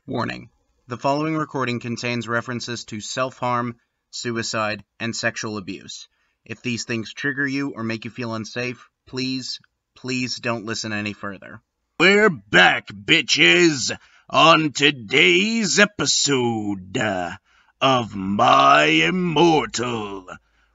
Warning: the following recording contains references to self-harm, suicide, and sexual abuse. If these things trigger you or make you feel unsafe, please don't listen any further. We're back, bitches, on today's episode of My Immortal.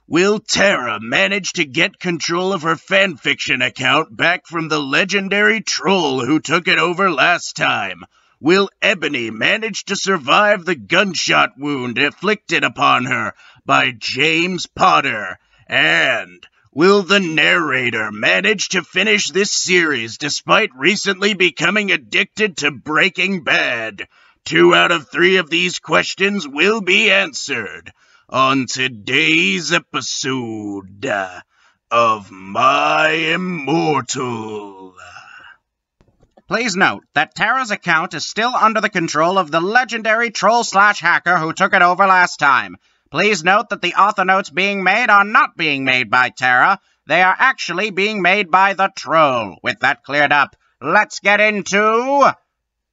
Will Tara manage to get control of her fanfiction account back from the legendary troll who took it over last time? Will Ebony manage to survive the gunshot wound inflicted upon her by James Potter? And will the narrator manage to finish this series despite recently becoming addicted to Breaking Bad? 2 out of 3 of these questions will be answered on today's episode of My Immortal. Please note that Tara's account is still under the control of the legendary troll/hacker who took it over last time. Please note that the author notes being made are not being made by Tara. They are actually being made by the troll. With that cleared up, let's get into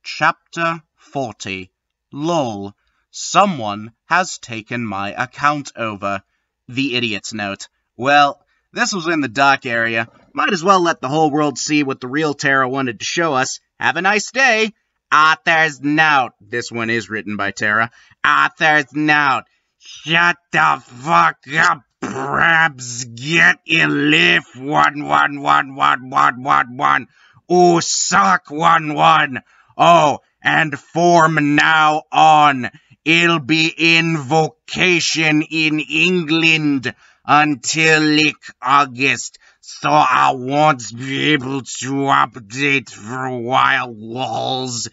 Chapter 40. LOL. Someone has taken my account over. The idiot's note. Well, this was in the dock area. Might as well let the whole world see what the real Tara wanted to show us. Have a nice day. Author's note. This one is written by Tara. Author's note. Shut the fuck up, Prabs. Get in lift 1111111. Oh, suck 11. Oh, and form now on. It'll be in vocation in England until like August, so I won't be able to update for a while, lols.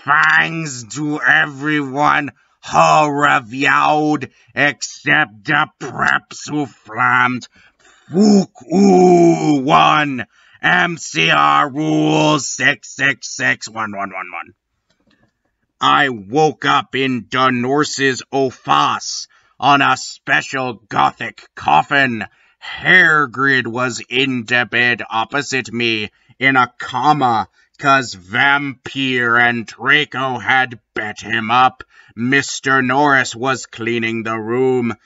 Thanks to everyone who reviewed, except the preps who flammed. Fook ooh 1. MCR rules 6661111. I woke up in the Norse's Ophas on a special gothic coffin. Hairgrid was in the bed opposite me in a coma, 'cause Vampire and Draco had bet him up. Mr. Norris was cleaning the room.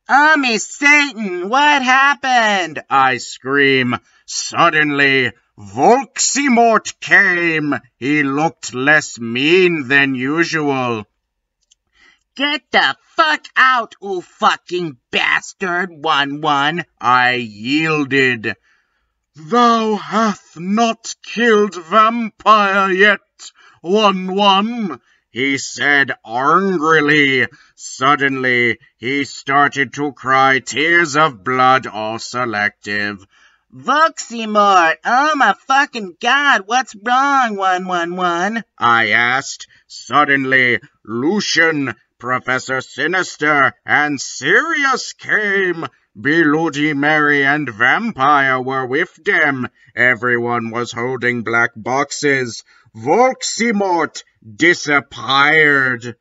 "Oh, Miss Satan, what happened?" I scream. Suddenly, Volksimort came. He looked less mean than usual. "Get the fuck out, you fucking bastard, 11. I yielded. "Thou hath not killed Vampire yet, 11, he said angrily. Suddenly, he started to cry tears of blood, all selective. "Volksimort, oh my fucking god, what's wrong, 111? I asked. Suddenly, Lucian, Professor Sinister, and Sirius came. Bloody Mary and Vampire were with them. Everyone was holding black boxes. Volksimort disappeared.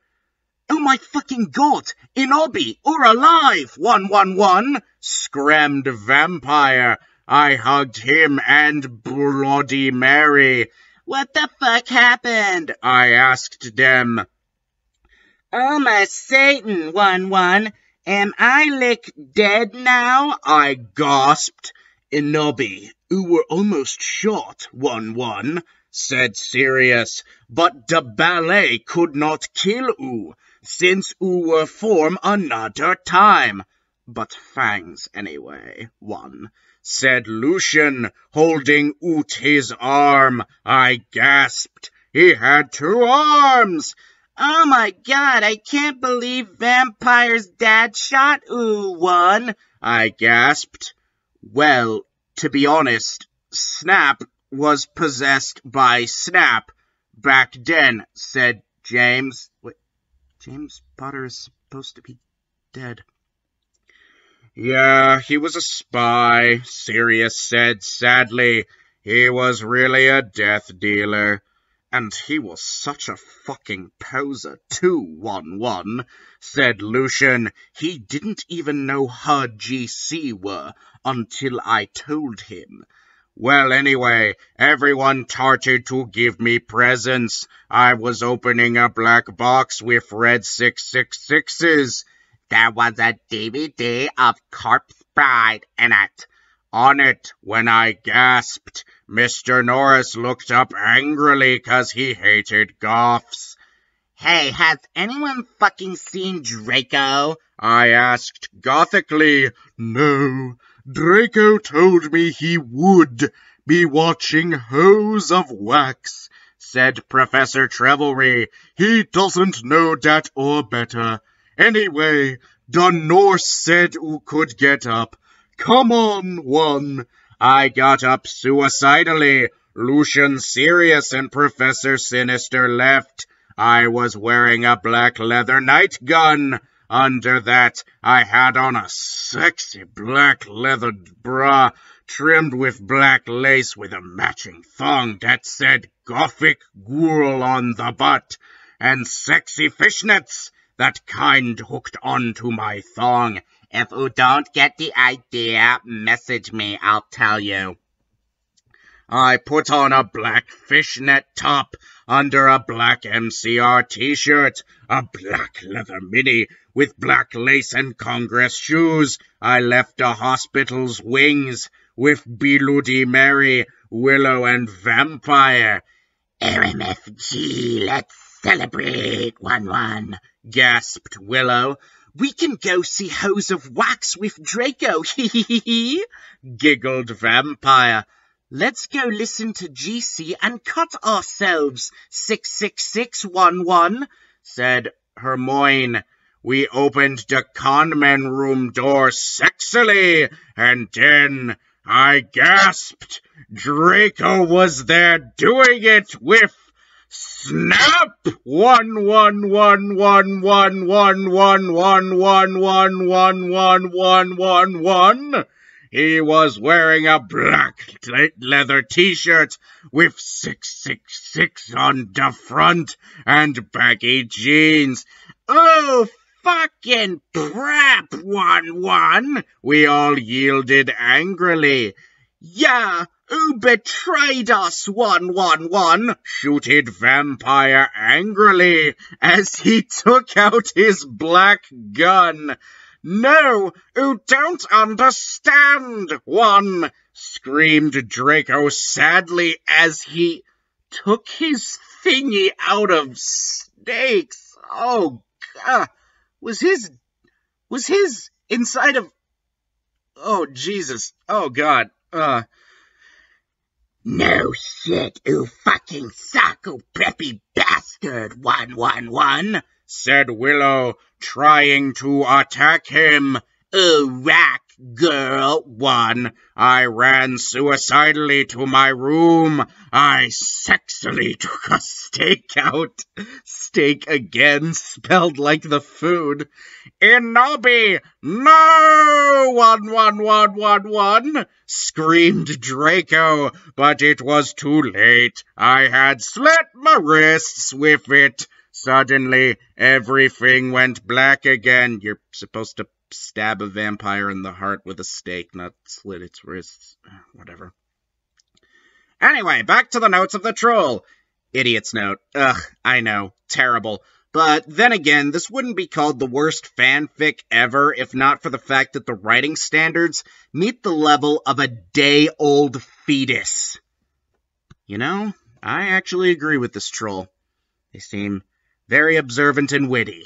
"Oh my fucking god! Inobi, or alive, 111! Screamed Vampire. I hugged him and Bloody Mary. "What the fuck happened?" I asked them. "Oh my Satan, 11. Am I like dead now?" I gasped. "Inobi, you were almost shot, 11, said Sirius, "but the ballet could not kill you, since you were form another time. But thanks anyway, 1, said Lucian, holding out his arm. I gasped. He had 2 arms. "Oh my god, I can't believe Vampire's dad shot you, 1, I gasped. "Well, to be honest, Snap was possessed by Snap back then," said James. Wait, James Potter is supposed to be dead. "Yeah, he was a spy," Sirius said sadly. "He was really a death dealer. And he was such a fucking poser too, 11, said Lucian. "He didn't even know who GC were until I told him. Well, anyway, everyone started to give me presents. I was opening a black box with red 666s. There was a DVD of Corpse Bride in it. On it, when I gasped, Mr. Norris looked up angrily 'cause he hated goths. Hey, has anyone fucking seen Draco? I asked gothically. No, Draco told me he would be watching Hose of Wax, said Professor Trevelry. He doesn't know that or better. Anyway, the Norse said who could get up. Come on, one. I got up suicidally. Lucian Sirius and Professor Sinister left. I was wearing a black leather night gun. Under that, I had on a sexy black leather bra trimmed with black lace with a matching thong that said Gothic Ghoul on the butt, and sexy fishnets, that kind hooked onto my thong. If you don't get the idea, message me, I'll tell you. I put on a black fishnet top under a black MCR t-shirt, a black leather mini with black lace and Congress shoes. I left the hospital's wings with Bloody Mary, Willow, and Vampire. RMFG, let's celebrate, 1-1, gasped Willow. We can go see Hose of Wax with Draco, hee, giggled Vampire. Let's go listen to GC and cut ourselves, 66611, said Hermione. We opened the conman room door sexily, and then I gasped. Draco was there doing it with Snap! 111111111111111. He was wearing a black leather t-shirt with 666 on the front and baggy jeans. Oh, fucking crap, 1-1, we all yielded angrily. Yeah, who betrayed us, 111, shooted Vampire angrily as he took out his black gun. No, you don't understand, one, screamed Draco sadly as he took his thingy out of Snake's. Oh, God. Was his inside of... Oh, Jesus. Oh, God. No shit, you fucking psycho preppy bastard, 111, said Willow, trying to attack him. Rack, girl, 1. I ran suicidally to my room. I sexily took a steak out. Steak again, spelled like the food. Inobi, no! 11111, screamed Draco, but it was too late. I had slit my wrists with it. Suddenly, everything went black again. You're supposed to stab a vampire in the heart with a stake, not slit its wrists. Whatever. Anyway, back to the notes of the troll. Idiot's note. Ugh, I know. Terrible. But then again, this wouldn't be called the worst fanfic ever if not for the fact that the writing standards meet the level of a day-old fetus. You know, I actually agree with this troll. They seem very observant and witty.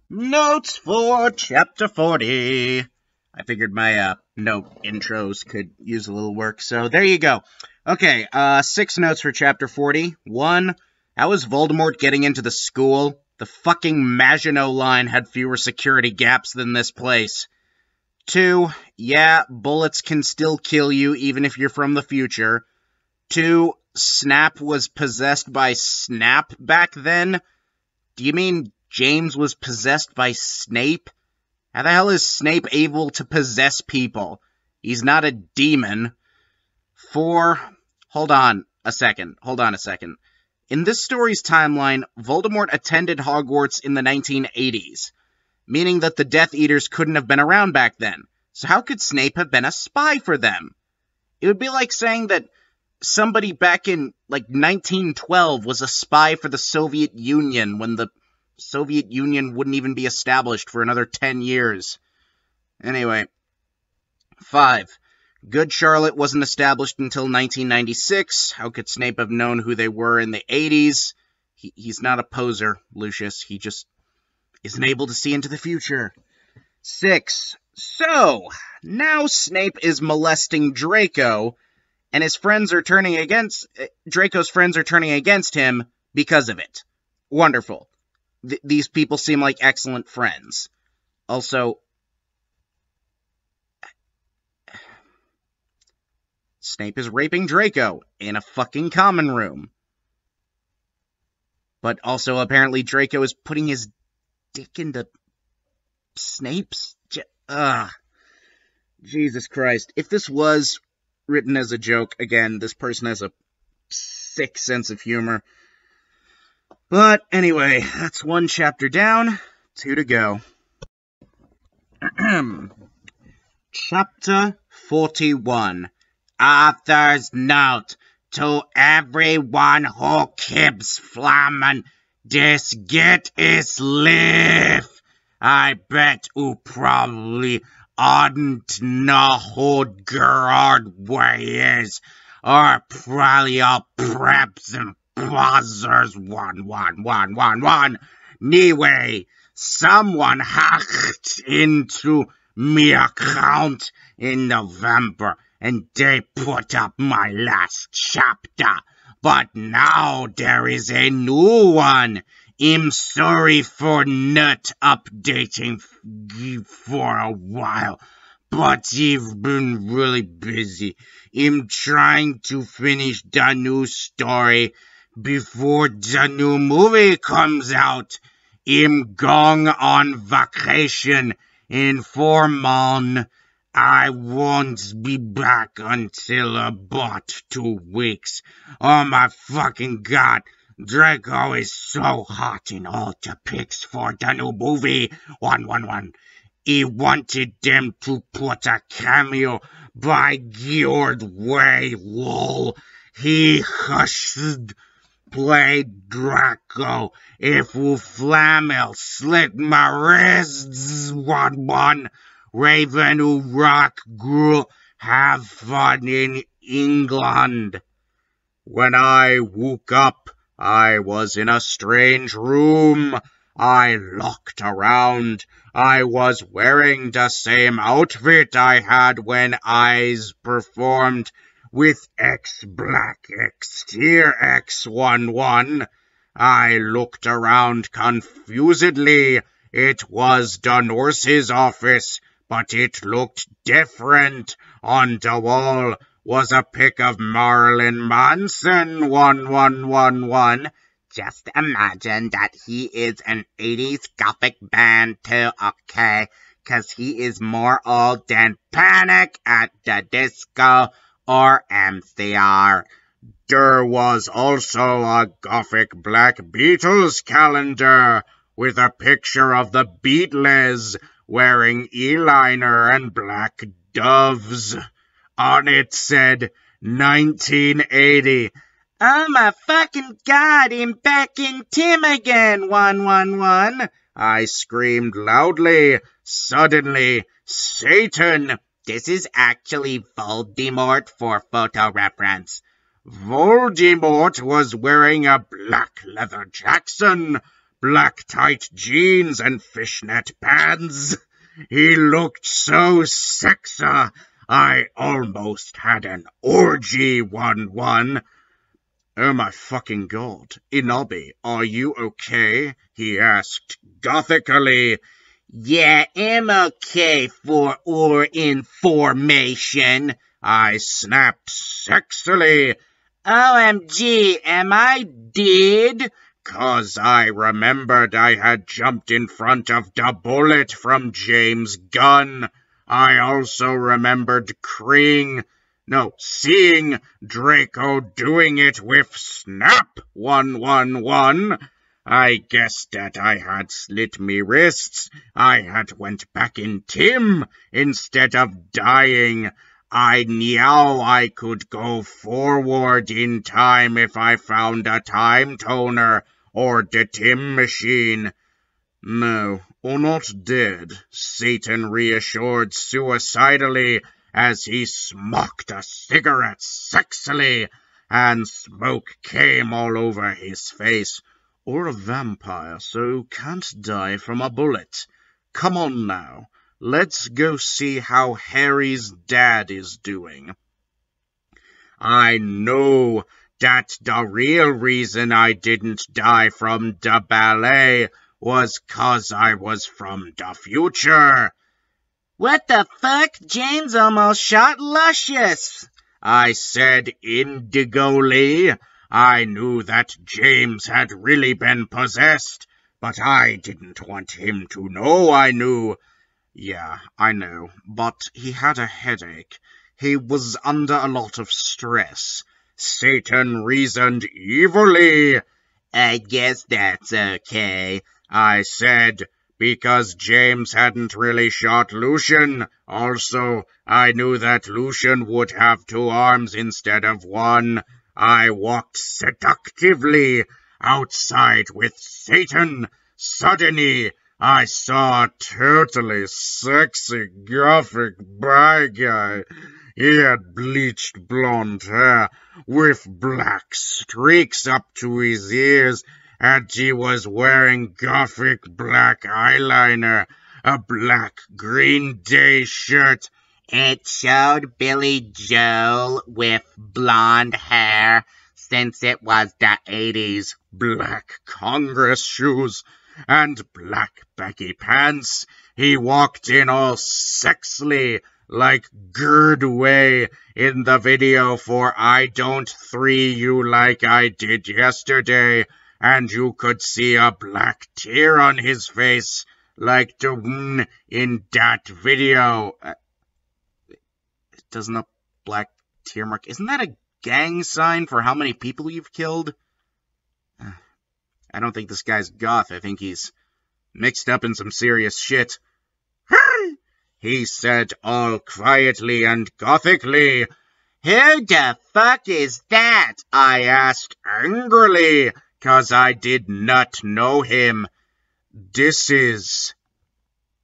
Notes for Chapter 40. I figured my note intros could use a little work, so there you go. Okay, 6 notes for Chapter 40. 1, how is Voldemort getting into the school? The fucking Maginot Line had fewer security gaps than this place. 2, yeah, bullets can still kill you even if you're from the future. 2, Snap was possessed by Snap back then? Do you mean James was possessed by Snape? How the hell is Snape able to possess people? He's not a demon. 4, hold on a second. In this story's timeline, Voldemort attended Hogwarts in the 1980s, meaning that the Death Eaters couldn't have been around back then. So how could Snape have been a spy for them? It would be like saying that somebody back in, 1912 was a spy for the Soviet Union when the Soviet Union wouldn't even be established for another 10 years. Anyway. 5. Good Charlotte wasn't established until 1996. How could Snape have known who they were in the 80s? He's not a poser, Lucius. He just isn't able to see into the future. 6. So, now Snape is molesting Draco, and his friends are turning against... Draco's friends are turning against him because of it. Wonderful. These people seem like excellent friends. Also, Snape is raping Draco in a fucking common room. But also, apparently, Draco is putting his dick into Snape's... Jesus Christ. If this was written as a joke, again, this person has a sick sense of humor. But anyway, that's 1 chapter down, 2 to go. Chapter 41. Author's note to everyone who keeps flamming this get is live. I bet you probably oughtn't know who Gerard Way is, or probably all preps and buzzers 11111. Anyway, someone hacked into me account in November, and they put up my last chapter. But now there is a new one. I'm sorry for not updating for a while, but I've been really busy. I'm trying to finish the new story before the new movie comes out. I'm going on vacation in 4 months. I won't be back until about 2 weeks. Oh my fucking god. Draco is so hot in all the pics for the new movie 111. He wanted them to put a cameo by Gerard Way, lol. He hushed played Draco. If you flamel slit my wrists 1-1. Raven who rock girl have fun in England. When I woke up, I was in a strange room. I looked around. I was wearing the same outfit I had when I performed with X-Black X-Tier X11. I looked around confusedly. It was the nurse's office, but it looked different. On the wall was a pic of Marilyn Manson 1111. Just imagine that he is an 80s gothic band too, okay? 'Cause he is more old than Panic at the Disco or MCR. There was also a gothic Black Beatles calendar with a picture of the Beatles wearing eyeliner and black doves. On it said 1980. Oh my fucking god, I'm back in Tim again, 111. I screamed loudly. Suddenly, Satan. This is actually Voldemort for photo reference. Voldemort was wearing a black leather Jackson, black tight jeans and fishnet pants. He looked so sexy. I almost had an orgy 1-1. Oh my fucking god. Inobi, are you okay? He asked gothically. Yeah, I'm okay for your information. I snapped sexily. OMG, am I dead? 'Cause I remembered I had jumped in front of the bullet from James' gun. I also remembered seeing Draco doing it with Snap 111. I guessed that I had slit me wrists. I had went back in Tim instead of dying. I knew I could go forward in time if I found a time toner or the Tim machine. No, or not dead, Satan reassured suicidally as he smoked a cigarette sexily, and smoke came all over his face. Or a vampire, so can't die from a bullet. Come on now, let's go see how Harry's dad is doing. I know that the real reason I didn't die from the ballet was 'cause I was from the future. What the fuck? James almost shot Luscious, I said indigolly. I knew that James had really been possessed, but I didn't want him to know I knew. Yeah, I know, but he had a headache. He was under a lot of stress. Satan reasoned evilly. I guess that's okay, I said, because James hadn't really shot Lucian. Also, I knew that Lucian would have 2 arms instead of 1. I walked seductively outside with Satan. Suddenly, I saw a totally sexy gothic bi guy. He had bleached blonde hair with black streaks up to his ears, and he was wearing gothic black eyeliner, a black Green Day shirt. It showed Billy Joel with blonde hair, since it was the 80s, black Congress shoes, and black baggy pants. He walked in all sexily, like Girdway in the video for I Don't 3 You Like I Did Yesterday, and you could see a black tear on his face, like the one in that video. Doesn't a black tear mark... Isn't that a gang sign for how many people you've killed? I don't think this guy's goth. I think he's mixed up in some serious shit. He said all quietly and gothically. Who the fuck is that? I asked angrily, 'cause I did not know him. This is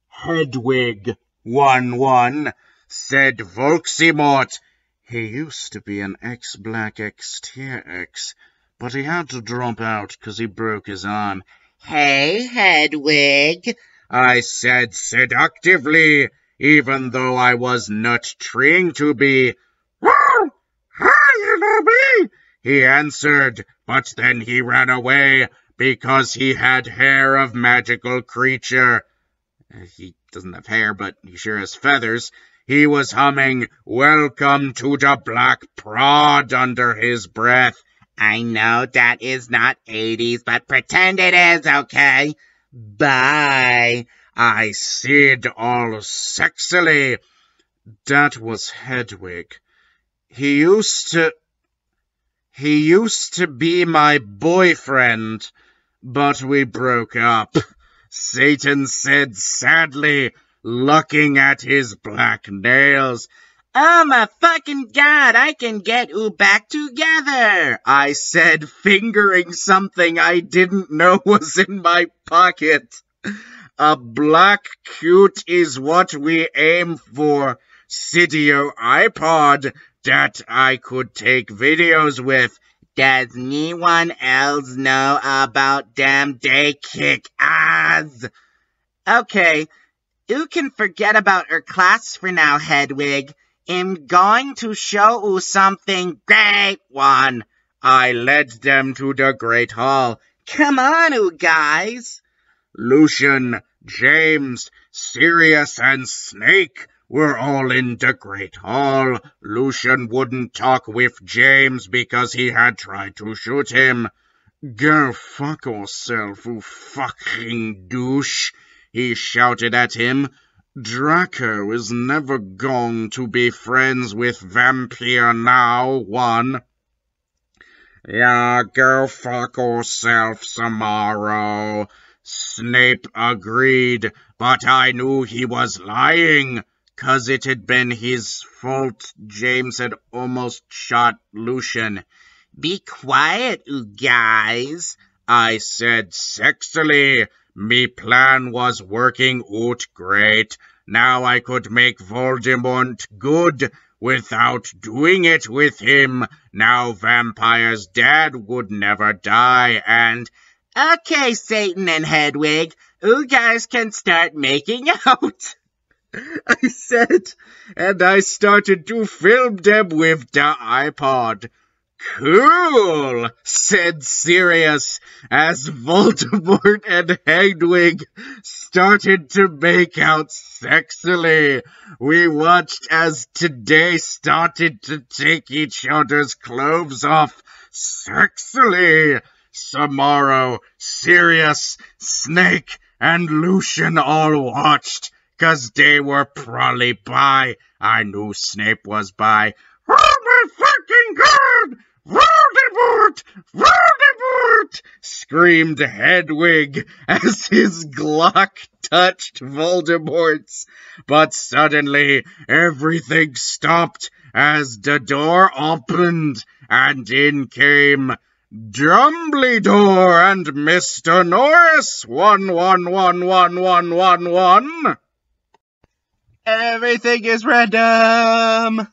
Hedwig 1-1, said Volksimort. He used to be an ex-black ex-tier X, but he had to drop out 'cause he broke his arm. Hey, Hedwig, I said seductively, even though I was not trying to be. Well, hi, you know me, he answered, but then he ran away because he had hair of magical creature. He doesn't have hair, but he sure has feathers. He was humming, "Welcome to the Black Prod" under his breath. I know that is not 80s, but pretend it is, okay? Bye, I said all sexily. That was Hedwig. He used to be my boyfriend, but we broke up, Satan said sadly, looking at his black nails. Oh my fucking god, I can get you back together, I said, fingering something I didn't know was in my pocket. A black cute is what we aim for. Cydio iPod that I could take videos with. Does anyone else know about them? They kick ass. Okay, you can forget about your class for now, Hedwig. I'm going to show you something great one. I led them to the Great Hall. Come on, you guys. Lucian, James, Sirius, and Snake were all in the Great Hall. Lucian wouldn't talk with James because he had tried to shoot him. Go fuck yourself, you fucking douche, he shouted at him. Draco is never going to be friends with Vampire now, one. Yeah, go fuck yourself, Samaro, Snape agreed, but I knew he was lying. 'cause it had been his fault James had almost shot Lucian. "Be quiet, you guys," I said sexily. Me plan was working out great. Now I could make Voldemort good without doing it with him. Now Vampire's dad would never die, and... "Okay, Satan and Hedwig, you guys can start making out," I said, and I started to film them with the iPod. "Cool," said Sirius, as Voldemort and Hedwig started to make out sexily. We watched as today started to take each other's clothes off sexily. Tomorrow, Sirius, Snake, and Lucian all watched, 'cause they were probably bi. I knew Snape was bi. "Oh my fucking god! Voldemort! Voldemort!" screamed Hedwig as his Glock touched Voldemort's. But suddenly everything stopped as the door opened, and in came Dumbledore and Mr. Norris. 1111111. Everything is random.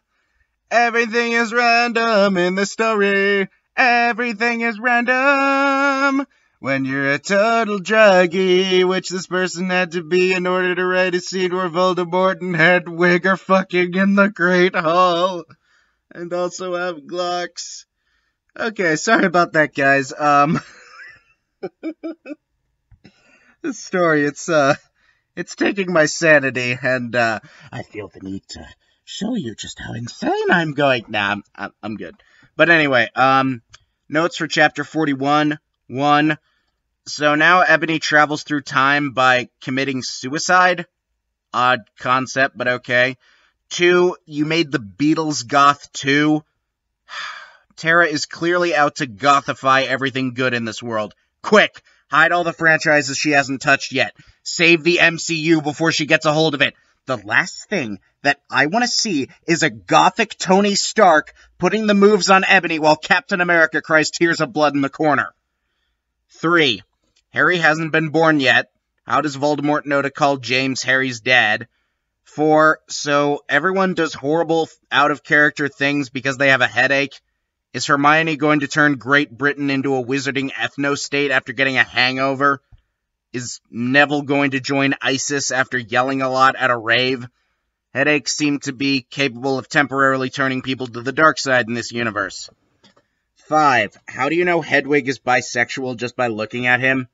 Everything is random in the story. Everything is random when you're a total druggie, which this person had to be in order to write a scene where Voldemort and Hedwig are fucking in the Great Hall and also have Glocks. Okay, sorry about that, guys. This story, it's taking my sanity, and I feel the need to show you just how insane I'm going. Nah, I'm good. But anyway, notes for chapter 41. 1. So now Ebony travels through time by committing suicide. Odd concept, but okay. 2. You made the Beatles goth too. Tara is clearly out to gothify everything good in this world. Quick! Hide all the franchises she hasn't touched yet. Save the MCU before she gets a hold of it. The last thing that I want to see is a gothic Tony Stark putting the moves on Ebony while Captain America cries tears of blood in the corner. 3. Harry hasn't been born yet. How does Voldemort know to call James Harry's dad? 4. So everyone does horrible, out-of-character things because they have a headache. Is Hermione going to turn Great Britain into a wizarding ethno-state after getting a hangover? Is Neville going to join ISIS after yelling a lot at a rave? Headaches seem to be capable of temporarily turning people to the dark side in this universe. 5. How do you know Hedwig is bisexual just by looking at him?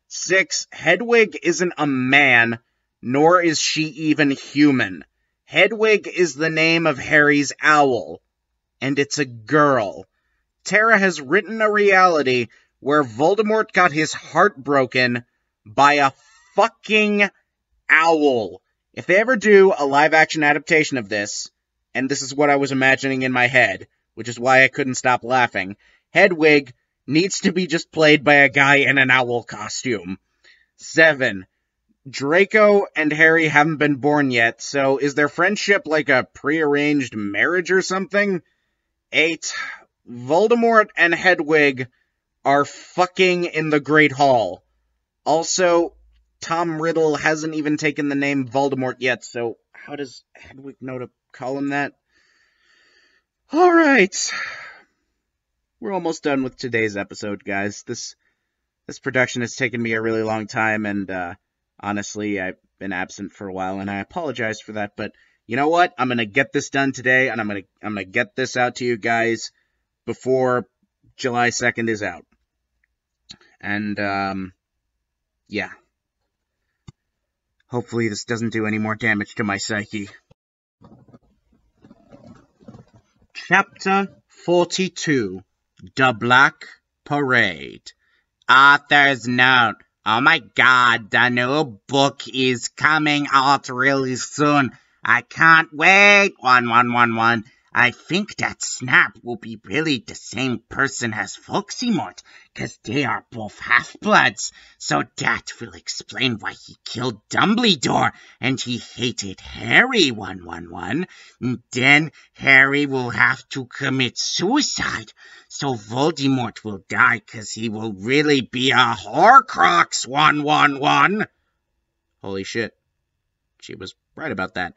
6. Hedwig isn't a man, nor is she even human. Hedwig is the name of Harry's owl, and it's a girl. Tara has written a reality where Voldemort got his heart broken by a fucking owl. If they ever do a live-action adaptation of this, and this is what I was imagining in my head, which is why I couldn't stop laughing, Hedwig needs to be just played by a guy in an owl costume. 7. Draco and Harry haven't been born yet, so is their friendship like a prearranged marriage or something? 8. Voldemort and Hedwig are fucking in the Great Hall. Also, Tom Riddle hasn't even taken the name Voldemort yet, so how does Hedwig know to call him that? Alright. We're almost done with today's episode, guys. This production has taken me a really long time, and honestly, I've been absent for a while, and I apologize for that, but you know what? I'm gonna get this done today, and I'm gonna get this out to you guys before July 2nd is out. And, yeah. Hopefully this doesn't do any more damage to my psyche. Chapter 42. The Black Parade. Author's note. Oh my god, the new book is coming out really soon. I can't wait. 1111. I think that Snap will be really the same person as Foxymort, 'cause they are both half-bloods, so that will explain why he killed Dumbledore, and he hated Harry 111. And then Harry will have to commit suicide, so Voldemort will die 'cause he will really be a Horcrux 111. Holy shit. She was right about that.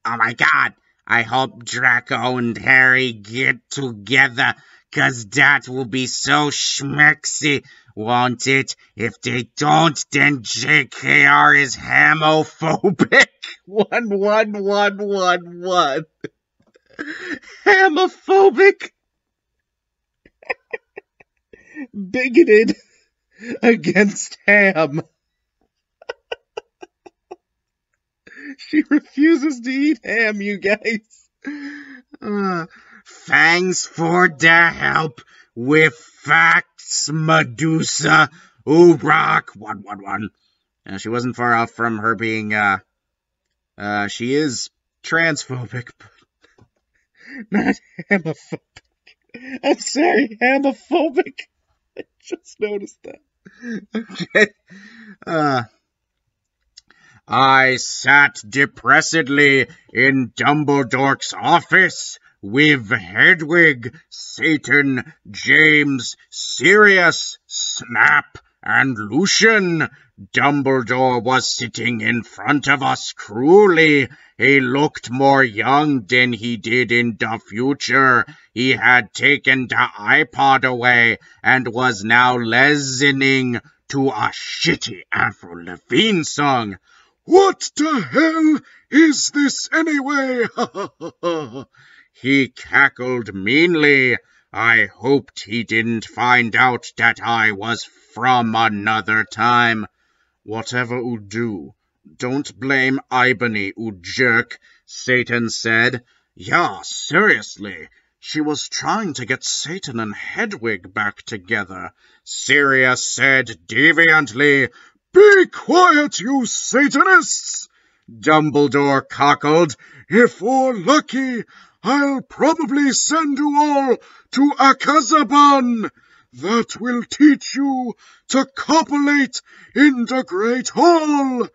Oh my god, I hope Draco and Harry get together, 'cause that will be so schmexy, won't it? If they don't, then JKR is homophobic. 11111. Homophobic. Bigoted against ham. She refuses to eat ham, you guys. Thanks for the help with facts, Medusa. Ubrak 111. She wasn't far off from her being, she is transphobic, but not homophobic. I'm sorry, homophobic. I just noticed that. Okay. I sat depressedly in Dumbledore's office with Hedwig, Satan, James, Sirius, Snap, and Lucian. Dumbledore was sitting in front of us cruelly. He looked more young than he did in the future. He had taken the iPod away and was now listening to a shitty Avril Lavigne song. What the hell is this anyway? He cackled meanly. I hoped he didn't find out that I was from another time. Whatever oo do, don't blame Ibony, oo jerk, Satan said. Yeah, seriously. She was trying to get Satan and Hedwig back together, Sirius said deviantly. Be quiet, you Satanists! Dumbledore cackled. If we're lucky, I'll probably send you all to Akazaban. That will teach you to copulate in the Great Hall.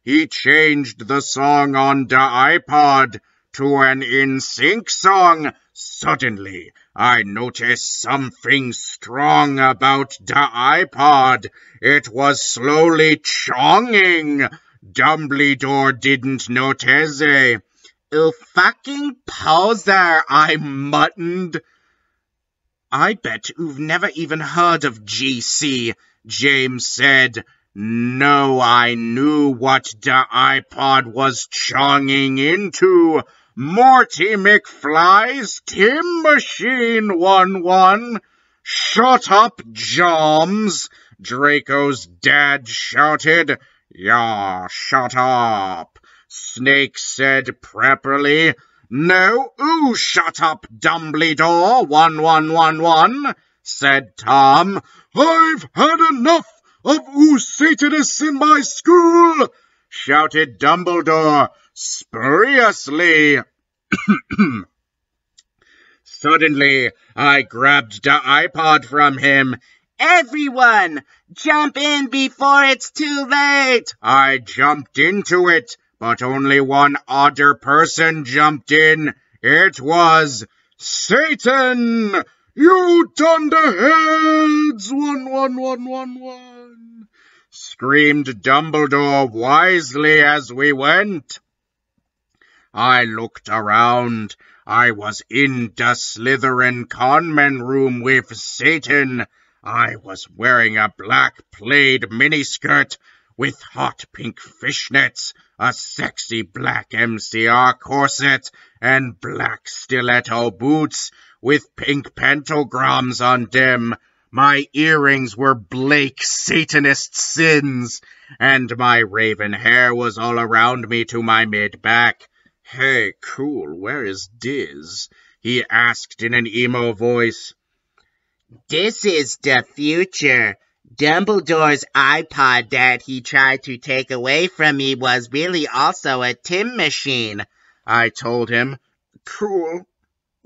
He changed the song on the iPod to an in-sync song. Suddenly, I noticed something strong about the iPod. It was slowly chonging. Dumbledore didn't notice. You fucking poser, I muttoned. I bet you've never even heard of GC, James said. No, I knew what the iPod was chonging into. Morty McFly's Tim Machine 1-1. Shut up, Joms, Draco's dad shouted. Yeah, shut up, Snake said properly. No, ooh, shut up, Dumbledore, 1111, said Tom. I've had enough of ooh Satanists in my school, shouted Dumbledore spuriously. Suddenly, I grabbed the iPod from him. Everyone, jump in before it's too late. I jumped into it, but only one other person jumped in. It was Satan! You dunderheads! 11111! Screamed Dumbledore wisely as we went. I looked around. I was in the Slytherin conman room with Satan. I was wearing a black plaid miniskirt with hot pink fishnets, a sexy black MCR corset, and black stiletto boots with pink pentagrams on them. My earrings were Blake Satanist sins, and my raven hair was all around me to my mid-back. Hey, cool, where is Diz? He asked in an emo voice. This is the future. Dumbledore's iPod that he tried to take away from me was really also a Tim machine, I told him. Cool.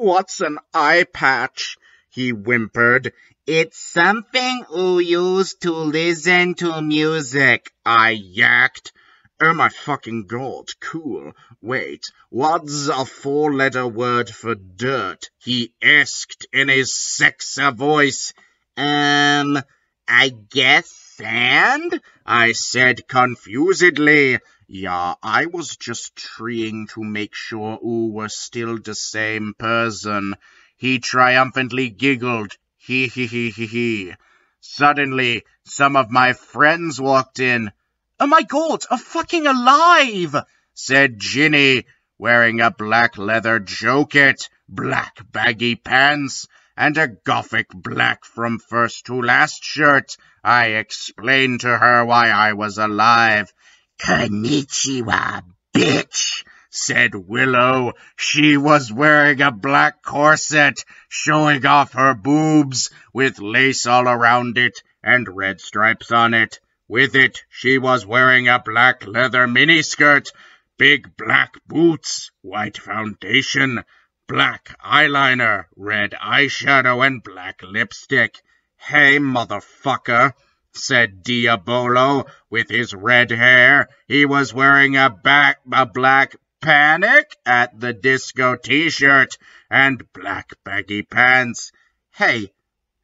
What's an eye patch? He whimpered. It's something oo use to listen to music, I yacked. Oh my fucking god, cool. Wait, what's a four-letter word for dirt? He asked in his sexy voice. I guess sand? I said confusedly. Yeah, I was just trying to make sure oo were still the same person. He triumphantly giggled. He. Suddenly, some of my friends walked in. Oh my god, a fucking alive! Said Ginny, wearing a black leather jacket, black baggy pants, and a gothic black from first to last shirt. I explained to her why I was alive. Konnichiwa, bitch, said Willow. She was wearing a black corset, showing off her boobs, with lace all around it and red stripes on it. With it, she was wearing a black leather miniskirt, big black boots, white foundation, black eyeliner, red eyeshadow, and black lipstick. Hey, motherfucker, said Diabolo, with his red hair. He was wearing a black Panic at the Disco t-shirt and black baggy pants. Hey,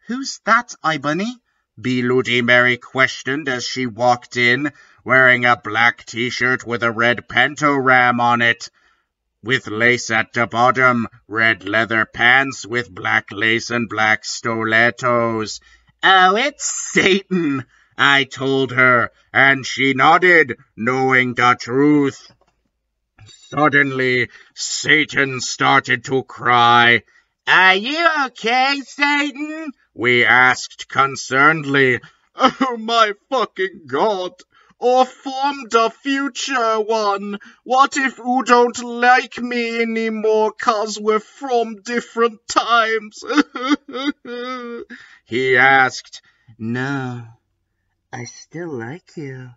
who's that, iBunny? Bloody Mary questioned as she walked in, wearing a black t-shirt with a red pentagram on it, with lace at the bottom, red leather pants with black lace and black stilettos. Oh, it's Satan, I told her, and she nodded, knowing the truth. Suddenly, Satan started to cry. Are you okay, Satan? We asked concernedly. Oh my fucking god! Or formed a future one. What if you don't like me anymore 'cause we're from different times? He asked. No, I still like you,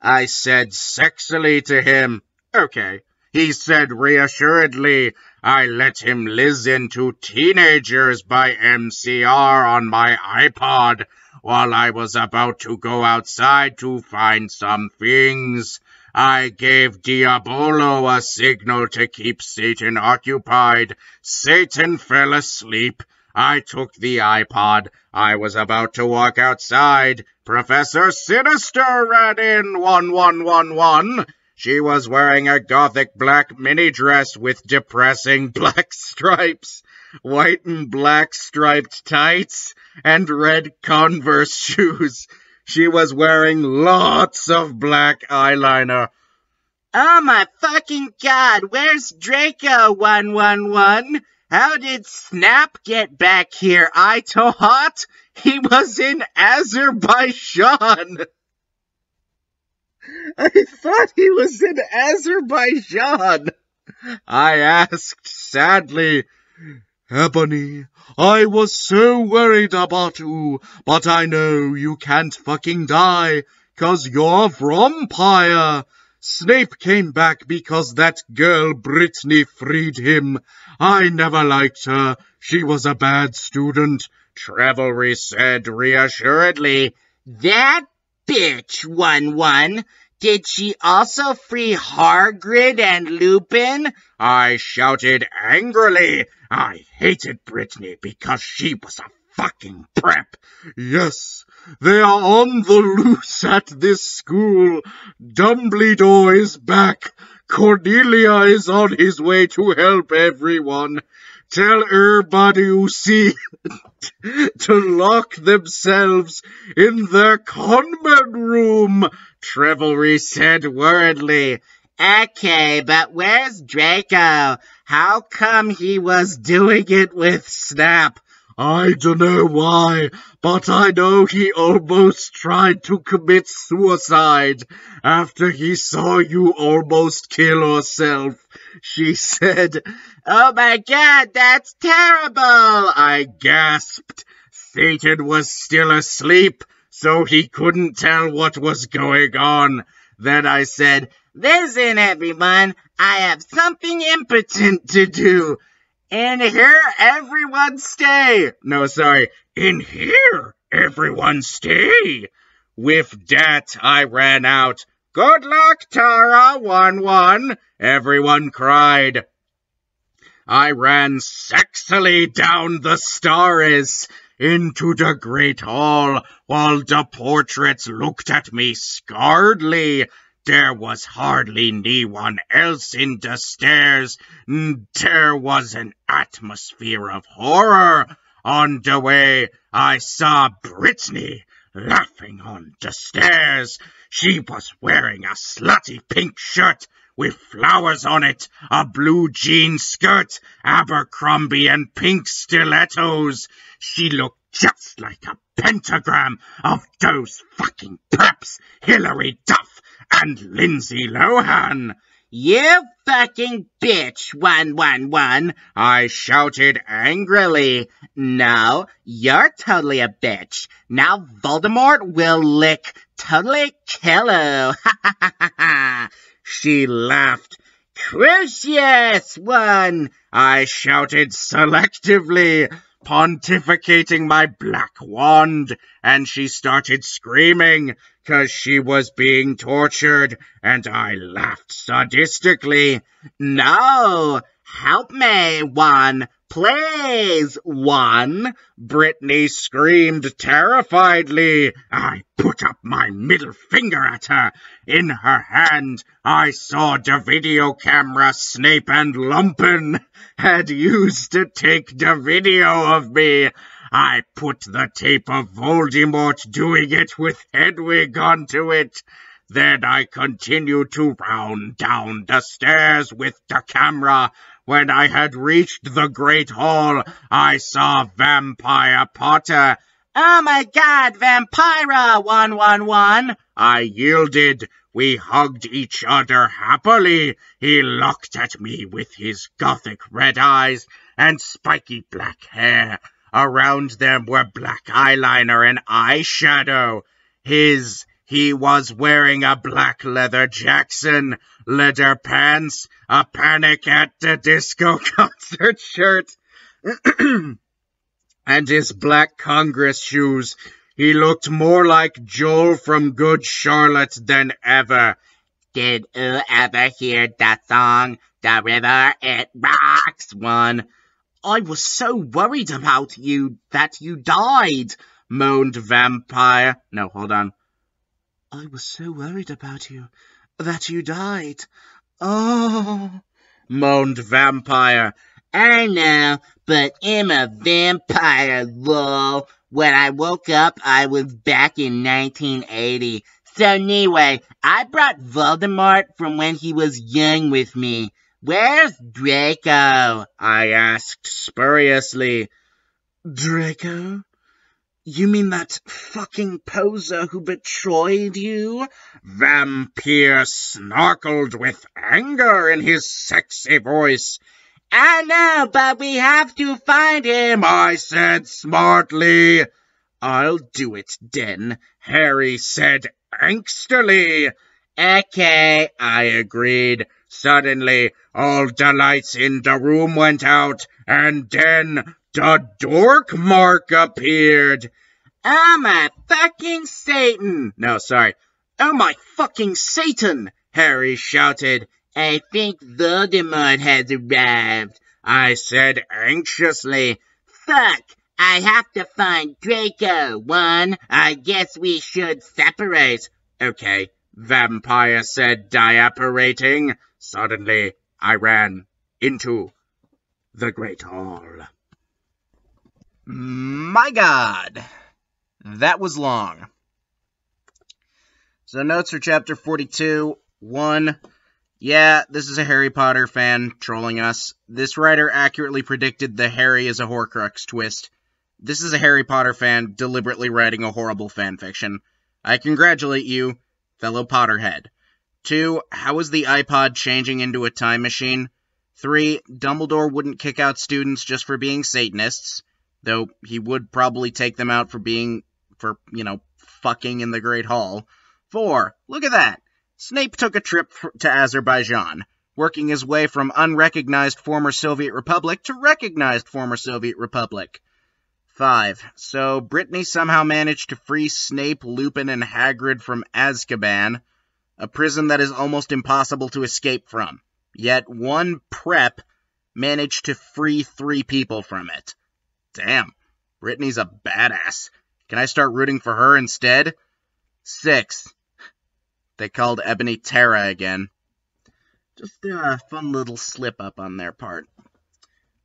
I said sexily to him. Okay, he said reassuredly. I let him listen to Teenagers by MCR on my iPod while I was about to go outside to find some things. I gave Diabolo a signal to keep Satan occupied. Satan fell asleep. I took the iPod. I was about to walk outside. Professor Sinister ran in. 1111. She was wearing a gothic black mini-dress with depressing black stripes, white and black striped tights, and red Converse shoes. She was wearing lots of black eyeliner. Oh my fucking god, where's Draco 111? How did Snap get back here, I thought? He was in Azerbaijan. I thought he was in Azerbaijan. I asked sadly. Ebony, I was so worried about you, but I know you can't fucking die, 'cause you're a vampire. Snape came back because that girl Brittany freed him. I never liked her. She was a bad student, Trevelry said reassuredly. That bitch, 1-1. Did she also free Hagrid and Lupin? I shouted angrily. I hated Brittany because she was a fucking prep. Yes, they are on the loose at this school. Dumbledore is back. Cordelia is on his way to help everyone. Tell everybody you see to lock themselves in their convent room, Trevelry said worriedly. Okay, but where's Draco? How come he was doing it with Snap? I dunno why, but I know he almost tried to commit suicide after he saw you almost kill yourself, she said. Oh my god, that's terrible, I gasped. Satan was still asleep, so he couldn't tell what was going on. Then I said, listen everyone, I have something important to do. In here, everyone stay! No, sorry. In here, everyone stay! With that, I ran out. Good luck, Tara, 1-1, everyone cried. I ran sexily down the stairs into the great hall, while the portraits looked at me scaredly. There was hardly anyone else in the stairs. There was an atmosphere of horror. On the way, I saw Brittany laughing on the stairs. She was wearing a slutty pink shirt with flowers on it, a blue jean skirt, Abercrombie and pink stilettos. She looked just like a pentagram of those fucking preps, Hilary Duff and Lindsay Lohan. You fucking bitch, 111, I shouted angrily. No, you're totally a bitch. Now Voldemort will lick totally kill you. Ha ha ha ha ha. She laughed. Crucius won, I shouted selectively, pontificating my black wand, and she started screaming, 'cause she was being tortured, and I laughed sadistically. No, help me, one, please, one, Brittany screamed terrifiedly. I put up my middle finger at her. In her hand, I saw the video camera Snape and Lumpen had used to take the video of me. I put the tape of Voldemort doing it with Hedwig onto it. Then I continued to round down the stairs with the camera. When I had reached the Great Hall, I saw Vampire Potter. Oh my God, Vampira, 111! I yielded. We hugged each other happily. He looked at me with his gothic red eyes and spiky black hair. Around them were black eyeliner and eyeshadow. He was wearing a black leather Jackson, leather pants, a Panic at the Disco concert shirt, and his black Congress shoes. He looked more like Joel from Good Charlotte than ever. Did you ever hear that song, The River It Rocks one? I was so worried about you that you died, moaned Vampire. No, hold on. I was so worried about you that you died. Oh, moaned Vampire. I know, but I'm a vampire, lol. When I woke up, I was back in 1980. So anyway, I brought Voldemort from when he was young with me. Where's Draco? I asked spuriously. Draco? You mean that fucking poser who betrayed you? Vampire snarkled with anger in his sexy voice. I know, but we have to find him, I said smartly. I'll do it then, Harry said angstily. Okay, I agreed. Suddenly, all the lights in the room went out, and then the dork mark appeared. Oh my fucking Satan! No, sorry. Oh my fucking Satan! Harry shouted. I think Voldemort has arrived, I said anxiously. Fuck! I have to find Draco. One, I guess we should separate. Okay, Vampire said, diapparating. Suddenly, I ran into the Great Hall. My God, that was long. So notes for chapter 42. 1. Yeah, this is a Harry Potter fan trolling us. This writer accurately predicted the Harry is a Horcrux twist. This is a Harry Potter fan deliberately writing a horrible fanfiction. I congratulate you, fellow Potterhead. 2. How is the iPod changing into a time machine? 3. Dumbledore wouldn't kick out students just for being Satanists, though he would probably take them out for fucking in the Great Hall. 4. Look at that. Snape took a trip to Azerbaijan. working his way from unrecognized former Soviet Republic to recognized former Soviet Republic. 5. So Brittany somehow managed to free Snape, Lupin, and Hagrid from Azkaban, a prison that is almost impossible to escape from. Yet one prep managed to free 3 people from it. Damn, Brittany's a badass. Can I start rooting for her instead? 6. They called Ebony Terra again. Just a fun little slip-up on their part.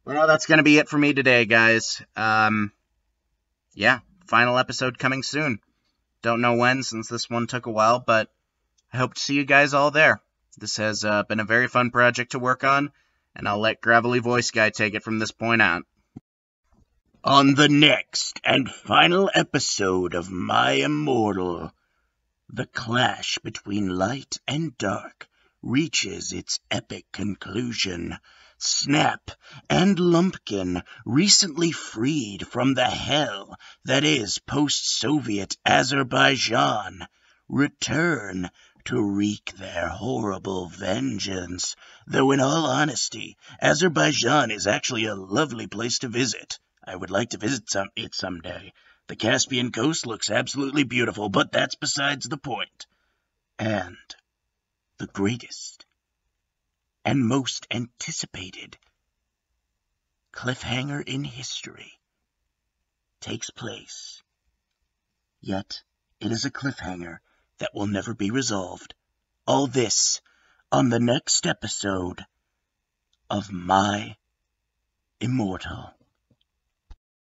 Well, that's going to be it for me today, guys. Yeah, final episode coming soon. Don't know when, since this one took a while, but I hope to see you guys all there. This has been a very fun project to work on, and I'll let Gravelly Voice Guy take it from this point out. On the next and final episode of My Immortal, the clash between light and dark reaches its epic conclusion. Snap and Lumpkin, recently freed from the hell that is post-Soviet Azerbaijan, return to wreak their horrible vengeance. Though in all honesty, Azerbaijan is actually a lovely place to visit. I would like to visit it someday. The Caspian coast looks absolutely beautiful, but that's besides the point. And the greatest and most anticipated cliffhanger in history takes place. Yet it is a cliffhanger that will never be resolved. All this on the next episode of My Immortal.